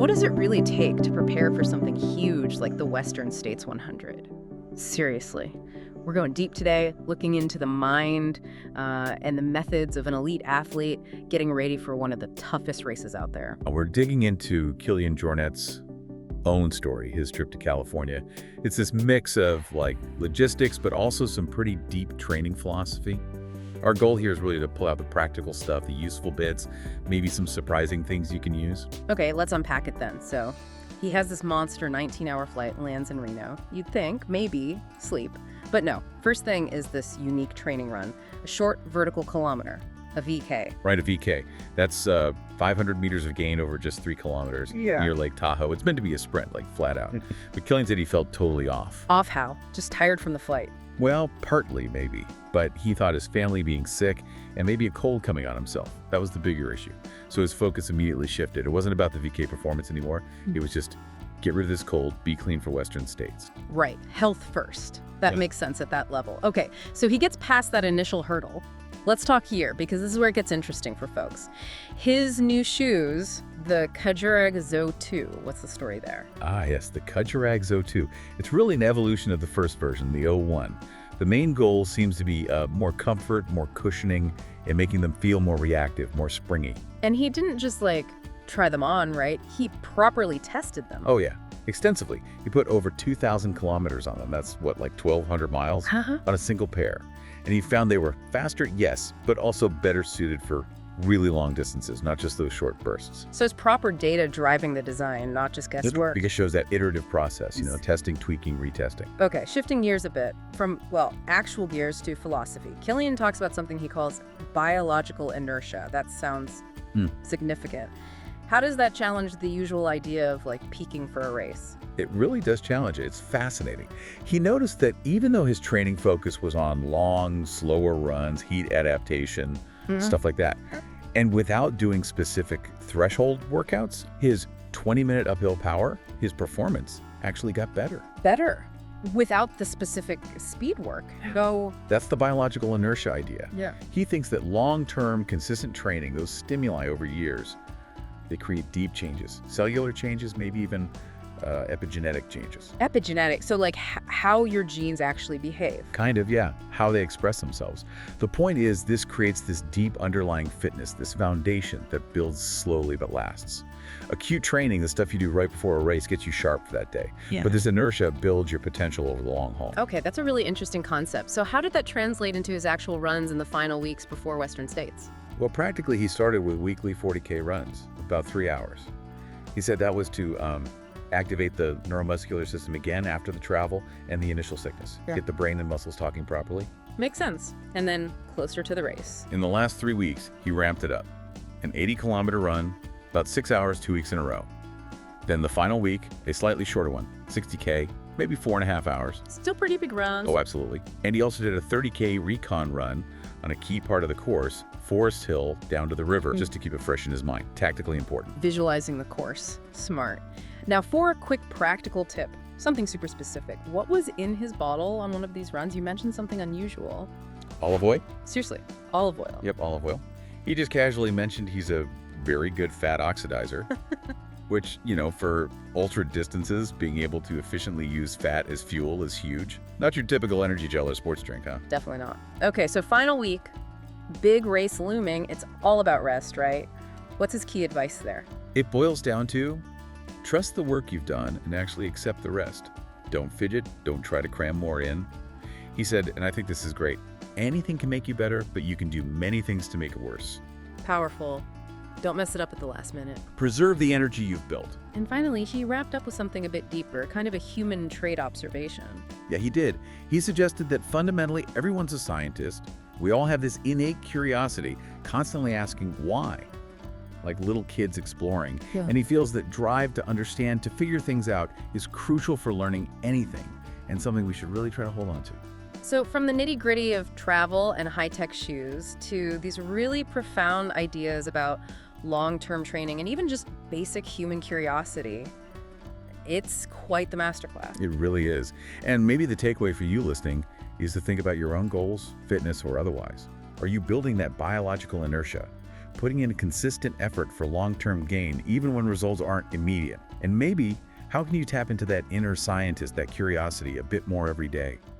What does it really take to prepare for something huge like the Western States 100? Seriously. We're going deep today, looking into the mind and the methods of an elite athlete getting ready for one of the toughest races out there. We're digging into Kilian Jornet's own story, his trip to California. It's this mix of logistics, but also some pretty deep training philosophy. Our goal here is really to pull out the practical stuff, the useful bits, maybe some surprising things you can use. Okay, let's unpack it then. So he has this monster 19-hour flight, lands in Reno. You'd think, maybe, sleep. But no, first thing is this unique training run, a short vertical kilometer, a VK. Right, a VK. That's 500 meters of gain over just 3 kilometers near Lake Tahoe. It's meant to be a sprint, flat out. But Kilian said he felt totally off. Off how? Just tired from the flight. Well, partly maybe, but he thought his family being sick and maybe a cold coming on himself. That was the bigger issue. So his focus immediately shifted. It wasn't about the VK performance anymore. It was just get rid of this cold, be clean for Western States. Right, health first. That makes sense at that level. Okay, so he gets past that initial hurdle. Let's talk here, because this is where it gets interesting for folks. His new shoes, the Kajurag Z02. What's the story there? Ah, yes, the Kajurag Z02. It's really an evolution of the first version, the 01. The main goal seems to be more comfort, more cushioning, and making them feel more reactive, more springy. And he didn't just, try them on, right? He properly tested them. Oh, yeah, extensively. He put over 2,000 kilometers on them. That's, 1,200 miles on a single pair. And he found they were faster, yes, but also better suited for really long distances, not just those short bursts. So it's proper data driving the design, not just guesswork. Because it shows that iterative process, testing, tweaking, retesting. Okay, shifting gears a bit from, actual gears to philosophy. Kilian talks about something he calls biological inertia. That sounds significant. How does that challenge the usual idea of peaking for a race? It really does challenge it. It's fascinating. He noticed that even though his training focus was on long, slower runs, heat adaptation, stuff like that, and without doing specific threshold workouts, his 20-minute uphill power, his performance actually got better. Better? Without the specific speed work? That's the biological inertia idea. Yeah. He thinks that long-term, consistent training, those stimuli over years, they create deep changes, cellular changes, maybe even epigenetic changes. Epigenetic, so how your genes actually behave. Kind of, yeah, how they express themselves. The point is, this creates this deep underlying fitness, this foundation that builds slowly but lasts. Acute training, the stuff you do right before a race, gets you sharp for that day. Yeah. But this inertia builds your potential over the long haul. Okay, that's a really interesting concept. So how did that translate into his actual runs in the final weeks before Western States? Well, practically, he started with weekly 40K runs, about 3 hours. He said that was to activate the neuromuscular system again after the travel and the initial sickness. Yeah. Get the brain and muscles talking properly. Makes sense. And then closer to the race. In the last 3 weeks, he ramped it up. An 80-kilometer run, about 6 hours, 2 weeks in a row. Then the final week, a slightly shorter one, 60K, maybe 4.5 hours. Still pretty big runs. Oh, absolutely. And he also did a 30K recon run on a key part of the course, Forest Hill down to the river, just to keep it fresh in his mind. Tactically important. Visualizing the course. Smart. Now, for a quick practical tip, something super specific, what was in his bottle on one of these runs? You mentioned something unusual. Olive oil? Seriously, olive oil. Yep, olive oil. He just casually mentioned he's a very good fat oxidizer, which, for ultra distances, being able to efficiently use fat as fuel is huge. Not your typical energy gel or sports drink, huh? Definitely not. Okay, so final week, big race looming. It's all about rest, right? What's his key advice there? It boils down to trust the work you've done and actually accept the rest. Don't fidget. Don't try to cram more in. He said, and I think this is great, anything can make you better, but you can do many things to make it worse. Powerful. Don't mess it up at the last minute. Preserve the energy you've built. And finally, he wrapped up with something a bit deeper, kind of a human trait observation. Yeah, he did. He suggested that fundamentally everyone's a scientist. We all have this innate curiosity, constantly asking why. Like little kids exploring. Yeah. And he feels that drive to understand, to figure things out, is crucial for learning anything, and something we should really try to hold on to. So from the nitty-gritty of travel and high-tech shoes to these really profound ideas about long-term training and even just basic human curiosity, it's quite the masterclass. It really is. And maybe the takeaway for you listening is to think about your own goals, fitness or otherwise. Are you building that biological inertia? putting in a consistent effort for long-term gain, even when results aren't immediate. And maybe, how can you tap into that inner scientist, that curiosity, a bit more every day?